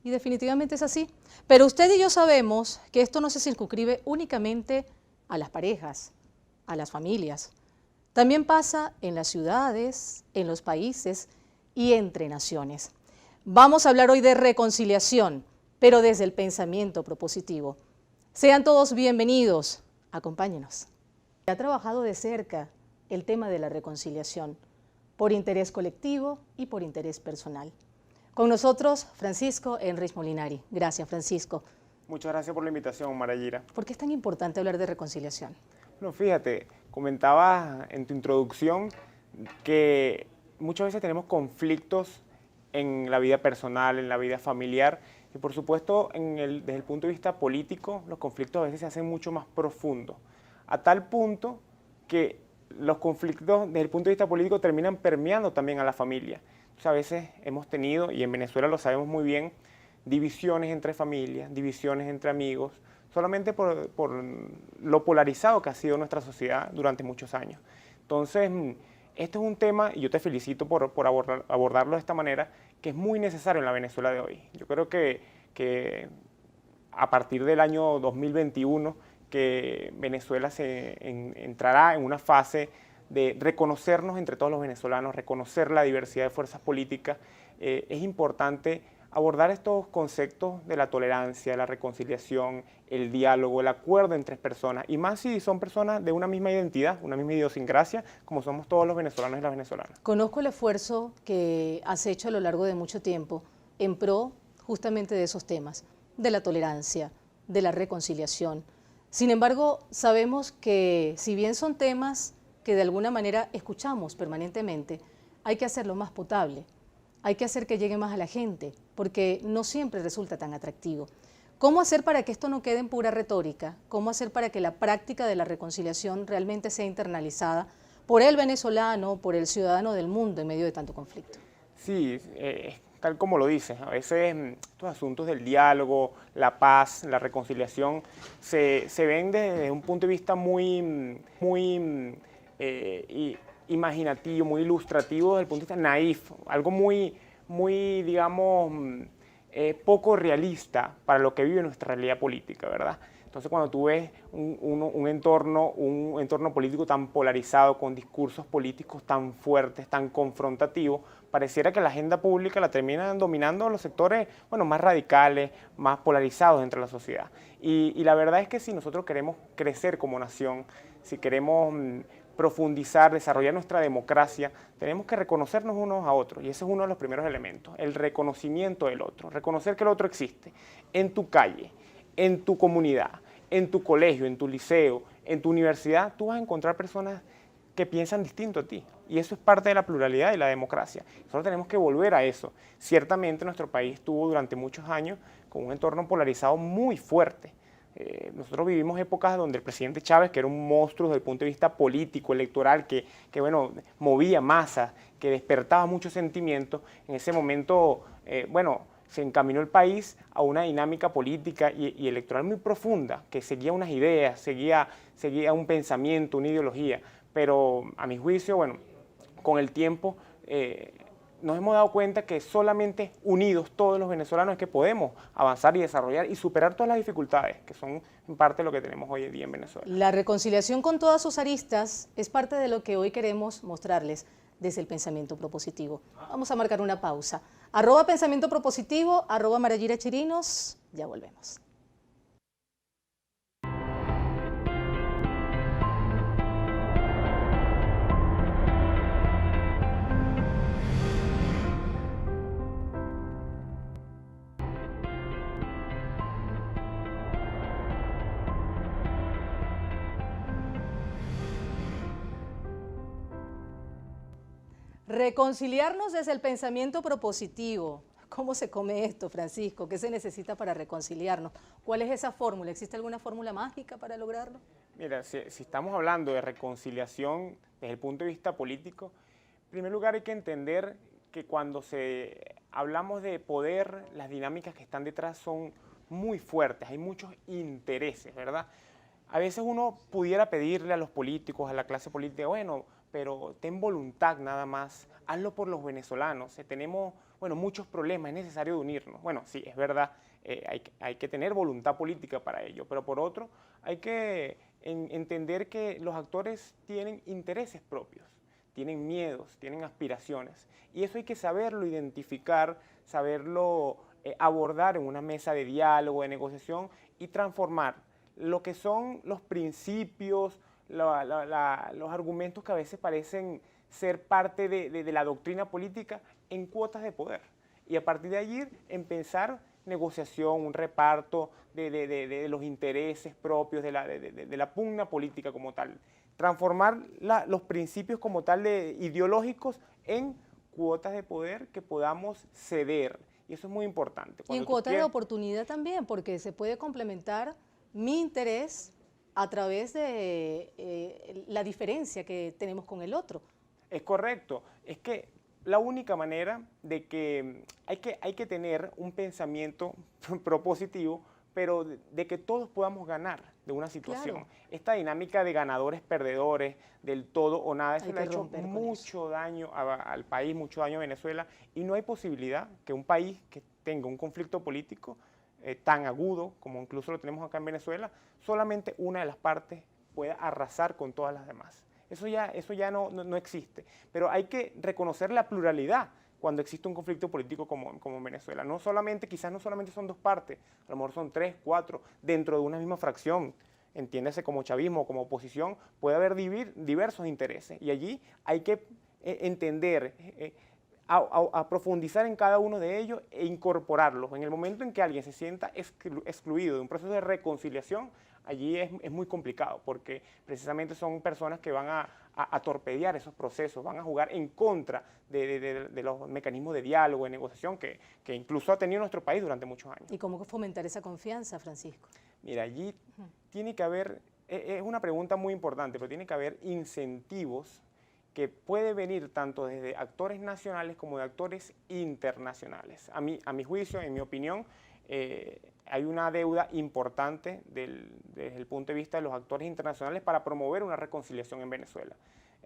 Y definitivamente es así. Pero usted y yo sabemos que esto no se circunscribe únicamente a las parejas, a las familias. También pasa en las ciudades, en los países y entre naciones. Vamos a hablar hoy de reconciliación, pero desde el pensamiento propositivo. Sean todos bienvenidos, acompáñenos. Ha trabajado de cerca el tema de la reconciliación, por interés colectivo y por interés personal. Con nosotros, Francisco Enríquez Molinari. Gracias, Francisco. Muchas gracias por la invitación, Marayira. ¿Por qué es tan importante hablar de reconciliación? Bueno, fíjate, comentabas en tu introducción que muchas veces tenemos conflictos en la vida personal, en la vida familiar, y por supuesto desde el punto de vista político, los conflictos a veces se hacen mucho más profundos, a tal punto que los conflictos desde el punto de vista político terminan permeando también a la familia. Entonces, a veces hemos tenido, y en Venezuela lo sabemos muy bien, divisiones entre familias, divisiones entre amigos, solamente por lo polarizado que ha sido nuestra sociedad durante muchos años. Entonces, esto es un tema, y yo te felicito por abordarlo de esta manera, que es muy necesario en la Venezuela de hoy. Yo creo que a partir del año 2021, que Venezuela entrará en una fase de reconocernos entre todos los venezolanos, reconocer la diversidad de fuerzas políticas, es importante abordar estos conceptos de la tolerancia, la reconciliación, el diálogo, el acuerdo entre personas, y más si son personas de una misma identidad, una misma idiosincrasia, como somos todos los venezolanos y las venezolanas. Conozco el esfuerzo que has hecho a lo largo de mucho tiempo en pro justamente de esos temas, de la tolerancia, de la reconciliación. Sin embargo, sabemos que si bien son temas que de alguna manera escuchamos permanentemente, hay que hacerlo más potable. Hay que hacer que llegue más a la gente, porque no siempre resulta tan atractivo. ¿Cómo hacer para que esto no quede en pura retórica? ¿Cómo hacer para que la práctica de la reconciliación realmente sea internalizada por el venezolano, por el ciudadano del mundo en medio de tanto conflicto? Sí, tal como lo dices, a veces estos asuntos del diálogo, la paz, la reconciliación, se ven desde un punto de vista muy imaginativo, muy ilustrativo desde el punto de vista naif, algo muy digamos, poco realista para lo que vive nuestra realidad política, ¿verdad? Entonces, cuando tú ves un entorno político tan polarizado, con discursos políticos tan fuertes, tan confrontativos, pareciera que la agenda pública la terminan dominando los sectores, bueno, más radicales, más polarizados dentro de la sociedad. Y la verdad es que si nosotros queremos crecer como nación, si queremos profundizar, desarrollar nuestra democracia, tenemos que reconocernos unos a otros, y ese es uno de los primeros elementos, el reconocimiento del otro, reconocer que el otro existe en tu calle, en tu comunidad, en tu colegio, en tu liceo, en tu universidad. Tú vas a encontrar personas que piensan distinto a ti, y eso es parte de la pluralidad y la democracia. Nosotros tenemos que volver a eso. Ciertamente nuestro país estuvo durante muchos años con un entorno polarizado muy fuerte. Nosotros vivimos épocas donde el presidente Chávez, que era un monstruo desde el punto de vista político, electoral, que bueno, movía masas, que despertaba muchos sentimientos, en ese momento, bueno, se encaminó el país a una dinámica política y electoral muy profunda, que seguía unas ideas, seguía un pensamiento, una ideología, pero a mi juicio, bueno, con el tiempo nos hemos dado cuenta que solamente unidos todos los venezolanos es que podemos avanzar y desarrollar y superar todas las dificultades, que son en parte lo que tenemos hoy en día en Venezuela. La reconciliación con todas sus aristas es parte de lo que hoy queremos mostrarles desde el pensamiento propositivo. Vamos a marcar una pausa. @pensamiento propositivo, @Marayira Chirinos, ya volvemos. Reconciliarnos desde el pensamiento propositivo. ¿Cómo se come esto, Francisco? ¿Qué se necesita para reconciliarnos? ¿Cuál es esa fórmula? ¿Existe alguna fórmula mágica para lograrlo? Mira, si estamos hablando de reconciliación desde el punto de vista político, en primer lugar hay que entender que cuando hablamos de poder, las dinámicas que están detrás son muy fuertes, hay muchos intereses, ¿verdad? A veces uno pudiera pedirle a los políticos, a la clase política, bueno, pero ten voluntad nada más, hazlo por los venezolanos. Tenemos, bueno, muchos problemas, es necesario unirnos. Bueno, sí, es verdad, hay que tener voluntad política para ello, pero por otro, hay que entender que los actores tienen intereses propios, tienen miedos, tienen aspiraciones, y eso hay que saberlo identificar, saberlo abordar en una mesa de diálogo, de negociación, y transformar lo que son los principios, los argumentos que a veces parecen ser parte de la doctrina política en cuotas de poder. Y a partir de allí empezar negociación, un reparto de los intereses propios, de la pugna política como tal. Transformar los principios como tal ideológicos en cuotas de poder que podamos ceder. Y eso es muy importante. Y en cuotas de oportunidad también, porque se puede complementar mi interés a través de la diferencia que tenemos con el otro. Es correcto. Es que la única manera de que hay que tener un pensamiento propositivo, pero de que todos podamos ganar de una situación. Claro. Esta dinámica de ganadores-perdedores, del todo o nada, eso le ha hecho mucho daño al país, mucho daño a Venezuela, y no hay posibilidad que un país que tenga un conflicto político tan agudo como incluso lo tenemos acá en Venezuela, solamente una de las partes pueda arrasar con todas las demás. Eso ya no existe, pero hay que reconocer la pluralidad cuando existe un conflicto político como en Venezuela. No solamente, quizás no solamente son dos partes, a lo mejor son 3, 4, dentro de una misma fracción, entiéndase como chavismo o como oposición, puede haber diversos intereses, y allí hay que entender, a profundizar en cada uno de ellos e incorporarlos. En el momento en que alguien se sienta excluido de un proceso de reconciliación, allí es muy complicado, porque precisamente son personas que van a torpedear esos procesos, van a jugar en contra de los mecanismos de diálogo, de negociación que incluso ha tenido nuestro país durante muchos años. ¿Y cómo fomentar esa confianza, Francisco? Mira, allí tiene que haber, es una pregunta muy importante, pero tiene que haber incentivos que puede venir tanto desde actores nacionales como de actores internacionales. A mi juicio, en mi opinión, hay una deuda importante desde el punto de vista de los actores internacionales para promover una reconciliación en Venezuela.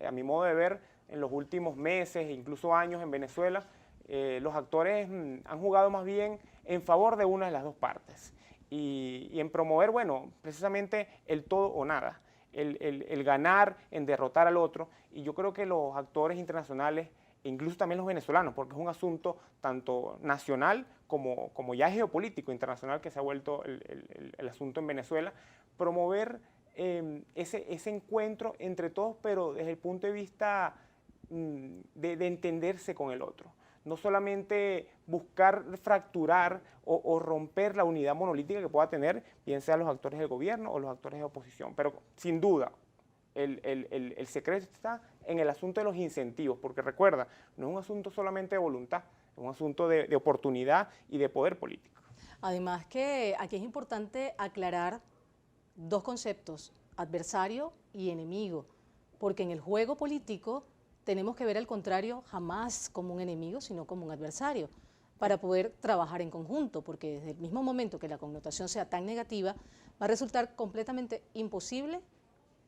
A mi modo de ver, en los últimos meses e incluso años en Venezuela, los actores han jugado más bien en favor de una de las dos partes y en promover, bueno, precisamente el todo o nada. El ganar en derrotar al otro, y yo creo que los actores internacionales, e incluso también los venezolanos, porque es un asunto tanto nacional como ya geopolítico internacional que se ha vuelto el asunto en Venezuela, promover ese encuentro entre todos, pero desde el punto de vista de entenderse con el otro. No solamente buscar fracturar o romper la unidad monolítica que pueda tener, bien sean los actores del gobierno o los actores de oposición. Pero sin duda, el secreto está en el asunto de los incentivos, porque recuerda, no es un asunto solamente de voluntad, es un asunto de oportunidad y de poder político. Además que aquí es importante aclarar dos conceptos, adversario y enemigo, porque en el juego político tenemos que ver al contrario jamás como un enemigo, sino como un adversario, para poder trabajar en conjunto, porque desde el mismo momento que la connotación sea tan negativa, va a resultar completamente imposible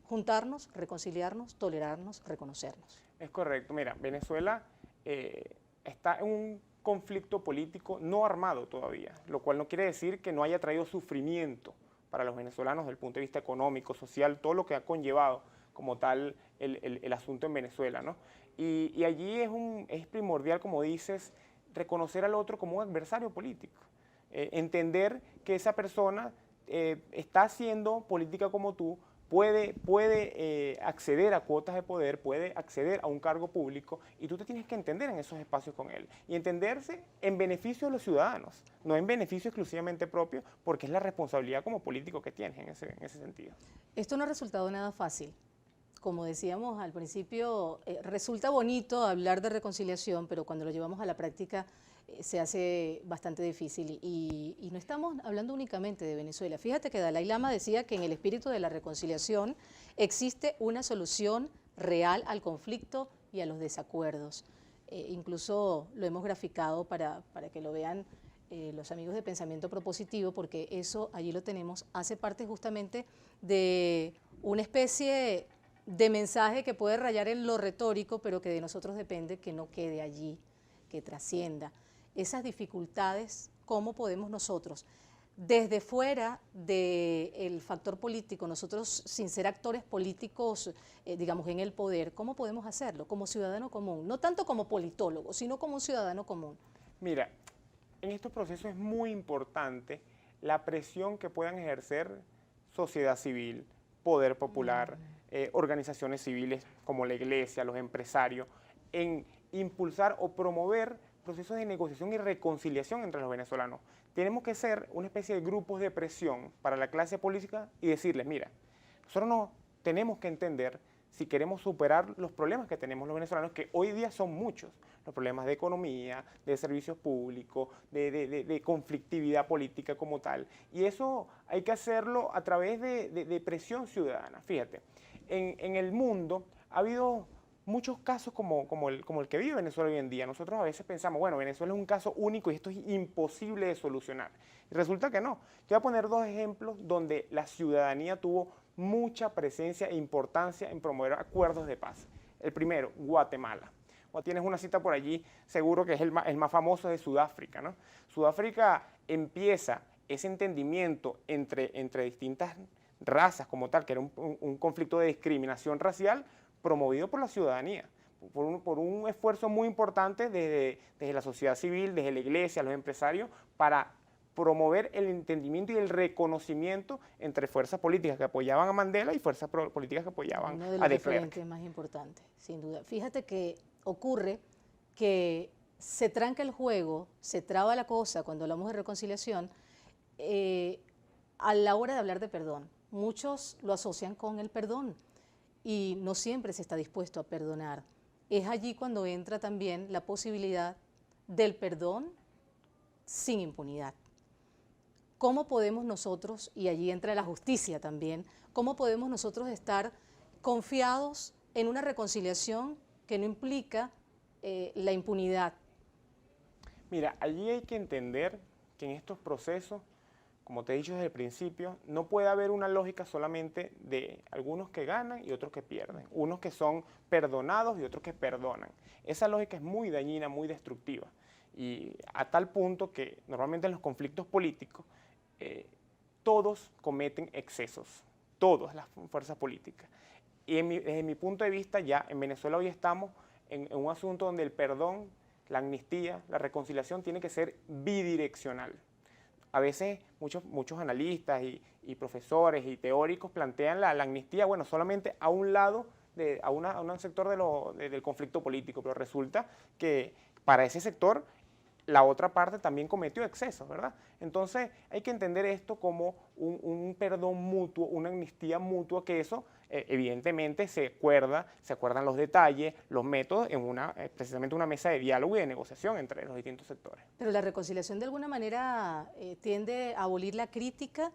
juntarnos, reconciliarnos, tolerarnos, reconocernos. Es correcto. Mira, Venezuela está en un conflicto político no armado todavía, lo cual no quiere decir que no haya traído sufrimiento para los venezolanos desde el punto de vista económico, social, todo lo que ha conllevado como tal el asunto en Venezuela, ¿no? Y allí es primordial, como dices, reconocer al otro como un adversario político, entender que esa persona está haciendo política como tú, puede acceder a cuotas de poder, puede acceder a un cargo público, y tú te tienes que entender en esos espacios con él y entenderse en beneficio de los ciudadanos, no en beneficio exclusivamente propio, porque es la responsabilidad como político que tienes en ese sentido. Esto no ha resultado nada fácil. Como decíamos al principio, resulta bonito hablar de reconciliación, pero cuando lo llevamos a la práctica se hace bastante difícil. Y no estamos hablando únicamente de Venezuela. Fíjate que Dalai Lama decía que en el espíritu de la reconciliación existe una solución real al conflicto y a los desacuerdos. Incluso lo hemos graficado para que lo vean los amigos de Pensamiento Propositivo, porque eso allí lo tenemos, hace parte justamente de una especie de mensaje que puede rayar en lo retórico, pero que de nosotros depende que no quede allí, que trascienda. Esas dificultades, ¿cómo podemos nosotros, desde fuera del factor político, nosotros sin ser actores políticos, digamos, en el poder, cómo podemos hacerlo como ciudadano común? No tanto como politólogo, sino como un ciudadano común. Mira, en estos procesos es muy importante la presión que puedan ejercer sociedad civil, poder popular, organizaciones civiles como la iglesia, los empresarios, en impulsar o promover procesos de negociación y reconciliación entre los venezolanos. Tenemos que ser una especie de grupos de presión para la clase política y decirles, mira, nosotros no tenemos que entender si queremos superar los problemas que tenemos los venezolanos, que hoy día son muchos, los problemas de economía, de servicios públicos, de conflictividad política como tal. Y eso hay que hacerlo a través de presión ciudadana. Fíjate, en el mundo ha habido muchos casos como el que vive Venezuela hoy en día. Nosotros a veces pensamos, bueno, Venezuela es un caso único y esto es imposible de solucionar. Y resulta que no. Te voy a poner dos ejemplos donde la ciudadanía tuvo mucha presencia e importancia en promover acuerdos de paz. El primero, Guatemala. Tienes una cita por allí, seguro que es el más famoso de Sudáfrica, ¿no? Sudáfrica empieza ese entendimiento entre distintas razas como tal, que era un conflicto de discriminación racial, promovido por la ciudadanía, por un esfuerzo muy importante desde la sociedad civil, desde la iglesia, los empresarios, para promover el entendimiento y el reconocimiento entre fuerzas políticas que apoyaban a Mandela y fuerzas políticas que apoyaban a de Klerk. Uno de los referentes más importantes, sin duda. Fíjate que ocurre que se tranca el juego, se traba la cosa cuando hablamos de reconciliación a la hora de hablar de perdón. Muchos lo asocian con el perdón y no siempre se está dispuesto a perdonar. Es allí cuando entra también la posibilidad del perdón sin impunidad. ¿Cómo podemos nosotros, y allí entra la justicia también, cómo podemos nosotros estar confiados en una reconciliación que no implica la impunidad? Mira, allí hay que entender que en estos procesos, como te he dicho desde el principio, no puede haber una lógica solamente de algunos que ganan y otros que pierden, unos que son perdonados y otros que perdonan. Esa lógica es muy dañina, muy destructiva, y a tal punto que normalmente en los conflictos políticos todos cometen excesos, todas las fuerzas políticas. Y desde mi punto de vista, ya en Venezuela hoy estamos en un asunto donde el perdón, la amnistía, la reconciliación tiene que ser bidireccional. A veces muchos analistas y profesores y teóricos plantean la amnistía, bueno, solamente a un lado, a un sector del conflicto político, pero resulta que para ese sector la otra parte también cometió excesos, ¿verdad? Entonces hay que entender esto como un perdón mutuo, una amnistía mutua, que eso evidentemente se acuerdan los detalles, los métodos en precisamente una mesa de diálogo y de negociación entre los distintos sectores. Pero la reconciliación de alguna manera tiende a abolir la crítica,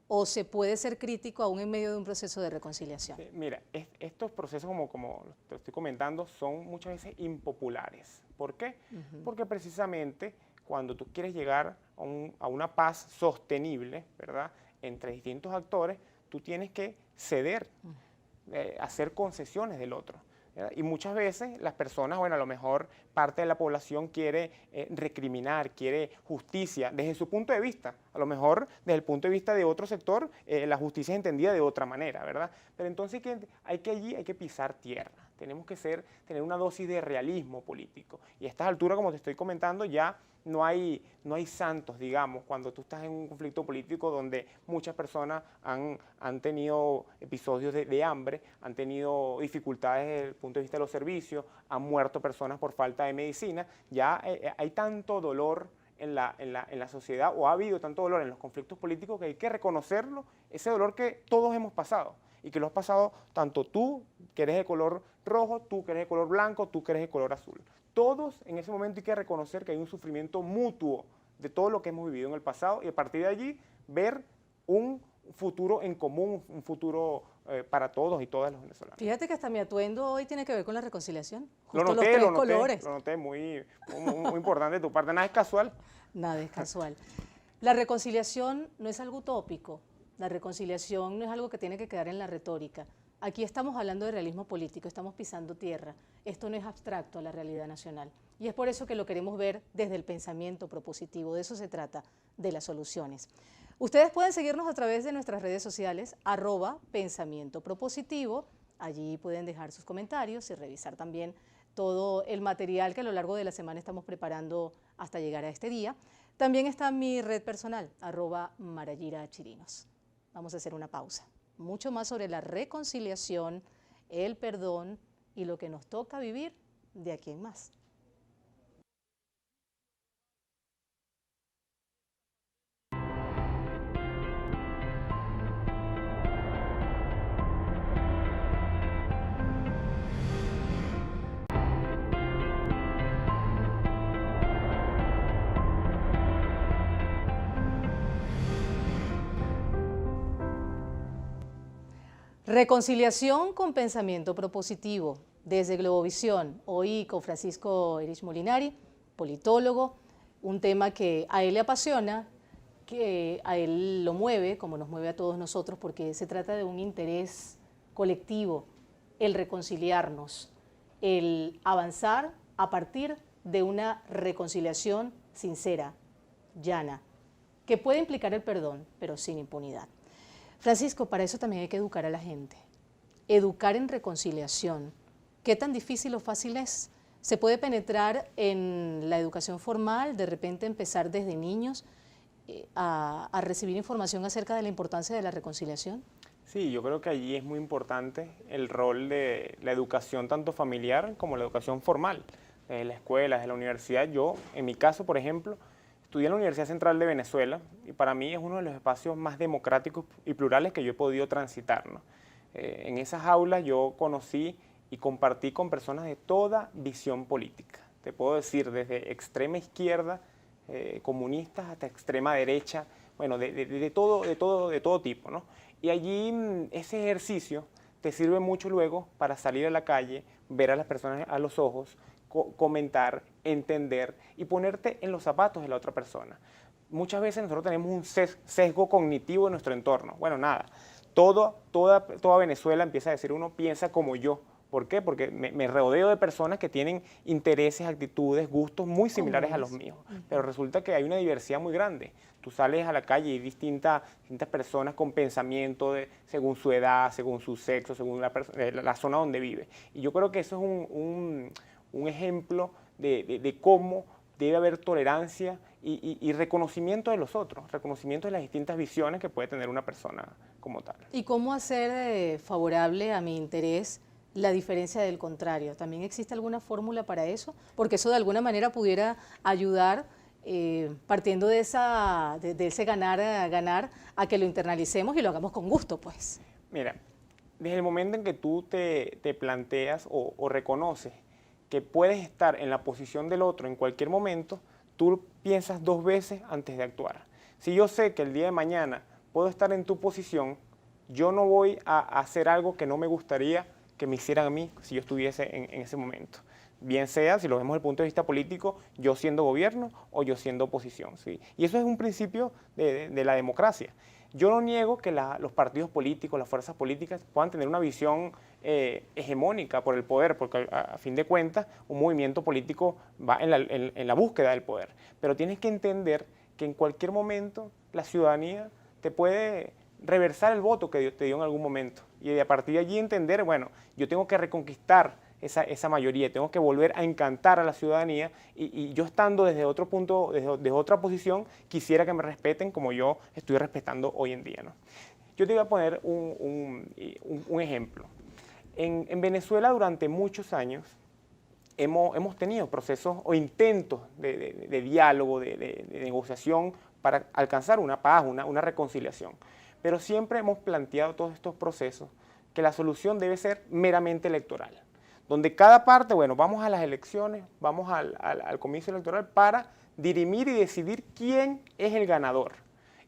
¿o se puede ser crítico aún en medio de un proceso de reconciliación? Mira, estos procesos, como te estoy comentando, son muchas veces impopulares. ¿Por qué? Porque precisamente cuando tú quieres llegar a una paz sostenible, ¿verdad?, entre distintos actores, tú tienes que ceder, hacer concesiones del otro, ¿verdad? Y muchas veces las personas, bueno, a lo mejor parte de la población quiere recriminar, quiere justicia desde su punto de vista. A lo mejor desde el punto de vista de otro sector, la justicia es entendida de otra manera, ¿verdad? Pero entonces allí hay que pisar tierra. Tenemos que tener una dosis de realismo político. Y a estas alturas, como te estoy comentando, ya no hay santos, digamos, cuando tú estás en un conflicto político donde muchas personas han tenido episodios de hambre, han tenido dificultades desde el punto de vista de los servicios, han muerto personas por falta de medicina. Ya hay tanto dolor en la sociedad, o ha habido tanto dolor en los conflictos políticos, que hay que reconocerlo, ese dolor que todos hemos pasado, y que lo has pasado tanto tú, que eres de color rojo, tú que eres de color blanco, tú que eres de color azul. Todos en ese momento hay que reconocer que hay un sufrimiento mutuo de todo lo que hemos vivido en el pasado, y a partir de allí ver un futuro en común, un futuro para todos y todas los venezolanos. Fíjate que hasta mi atuendo hoy tiene que ver con la reconciliación. Justo los tres colores. Lo noté, muy importante de tu parte. Nada es casual. Nada es casual. La reconciliación no es algo utópico. La reconciliación no es algo que tiene que quedar en la retórica. aquí estamos hablando de realismo político, estamos pisando tierra. Esto no es abstracto a la realidad nacional. Y es por eso que lo queremos ver desde el pensamiento propositivo. De eso se trata, de las soluciones. Ustedes pueden seguirnos a través de nuestras redes sociales, @pensamientopropositivo. Allí pueden dejar sus comentarios y revisar también todo el material que a lo largo de la semana estamos preparando hasta llegar a este día. También está mi red personal, @marayirachirinos. Vamos a hacer una pausa. Mucho más sobre la reconciliación, el perdón y lo que nos toca vivir de aquí en más. Reconciliación con pensamiento propositivo. Desde Globovisión, hoy con Francisco Erich Molinari, politólogo, un tema que a él le apasiona, que a él lo mueve, como nos mueve a todos nosotros, porque se trata de un interés colectivo, el reconciliarnos, el avanzar a partir de una reconciliación sincera, llana, que puede implicar el perdón, pero sin impunidad. Francisco, para eso también hay que educar a la gente, educar en reconciliación. ¿Qué tan difícil o fácil es? ¿Se puede penetrar en la educación formal, de repente empezar desde niños a recibir información acerca de la importancia de la reconciliación? Sí, yo creo que allí es muy importante el rol de la educación tanto familiar como la educación formal, desde la escuela, desde la universidad. Yo, en mi caso, por ejemplo, estudié en la Universidad Central de Venezuela y para mí es uno de los espacios más democráticos y plurales que yo he podido transitar, ¿no? En esas aulas yo conocí y compartí con personas de toda visión política. Te puedo decir, desde extrema izquierda, comunistas, hasta extrema derecha, bueno, de todo tipo, ¿no? Y allí ese ejercicio te sirve mucho luego para salir a la calle, ver a las personas a los ojos, comentar, entender y ponerte en los zapatos de la otra persona. Muchas veces nosotros tenemos un sesgo cognitivo en nuestro entorno. Bueno, nada, toda Venezuela empieza a decir uno piensa como yo. ¿Por qué? Porque me rodeo de personas que tienen intereses, actitudes, gustos muy similares a los míos. Pero resulta que hay una diversidad muy grande. Tú sales a la calle y hay distintas personas con pensamiento según su edad, según su sexo, según la zona donde vive. Y yo creo que eso es un ejemplo de cómo debe haber tolerancia y reconocimiento de los otros, reconocimiento de las distintas visiones que puede tener una persona como tal. ¿Y cómo hacer favorable a mi interés la diferencia del contrario? ¿También existe alguna fórmula para eso? Porque eso de alguna manera pudiera ayudar, partiendo de ese ganar, a que lo internalicemos y lo hagamos con gusto, pues. Mira, desde el momento en que tú te planteas o reconoces que puedes estar en la posición del otro en cualquier momento, tú piensas 2 veces antes de actuar. Si yo sé que el día de mañana puedo estar en tu posición, yo no voy a hacer algo que no me gustaría que me hicieran a mí si yo estuviese en ese momento. Bien sea, si lo vemos desde el punto de vista político, yo siendo gobierno o yo siendo oposición, ¿sí? Y eso es un principio de la democracia. Yo no niego que los partidos políticos, las fuerzas políticas puedan tener una visión hegemónica por el poder, porque a fin de cuentas un movimiento político va en la búsqueda del poder. Pero tienes que entender que en cualquier momento la ciudadanía te puede reversar el voto que te dio en algún momento. Y a partir de allí entender, bueno, yo tengo que reconquistar esa mayoría, tengo que volver a encantar a la ciudadanía y yo estando desde otro punto, desde otra posición, quisiera que me respeten como yo estoy respetando hoy en día, ¿no? Yo te voy a poner un ejemplo. En Venezuela durante muchos años hemos tenido procesos o intentos de diálogo, de negociación para alcanzar una paz, una reconciliación. Pero siempre hemos planteado todos estos procesos que la solución debe ser meramente electoral, donde cada parte, bueno, vamos a las elecciones, vamos al comicio electoral para dirimir y decidir quién es el ganador.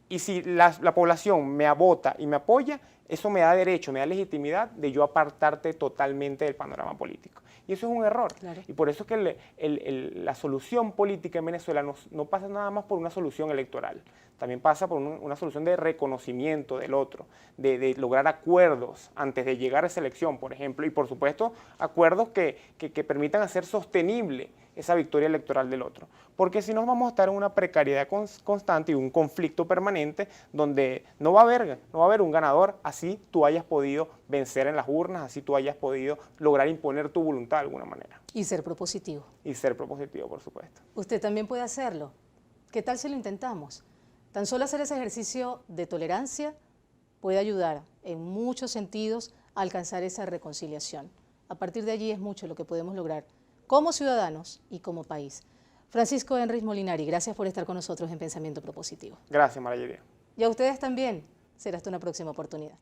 Y si la población me vota y me apoya, eso me da derecho, me da legitimidad de yo apartarte totalmente del panorama político. Y eso es un error. Claro. Y por eso es que la solución política en Venezuela no pasa nada más por una solución electoral. también pasa por una solución de reconocimiento del otro, de lograr acuerdos antes de llegar a esa elección, por ejemplo, y por supuesto acuerdos que permitan hacer sostenible esa victoria electoral del otro. Porque si no vamos a estar en una precariedad constante y un conflicto permanente donde no va a haber un ganador, así tú hayas podido vencer en las urnas, así tú hayas podido lograr imponer tu voluntad de alguna manera. Y ser propositivo. Y ser propositivo, por supuesto. Usted también puede hacerlo. ¿Qué tal si lo intentamos? Tan solo hacer ese ejercicio de tolerancia puede ayudar en muchos sentidos a alcanzar esa reconciliación. A partir de allí es mucho lo que podemos lograr como ciudadanos y como país. Francisco Henrys Molinari, gracias por estar con nosotros en Pensamiento Propositivo. Gracias, Marayería. Y a ustedes también. Será hasta una próxima oportunidad.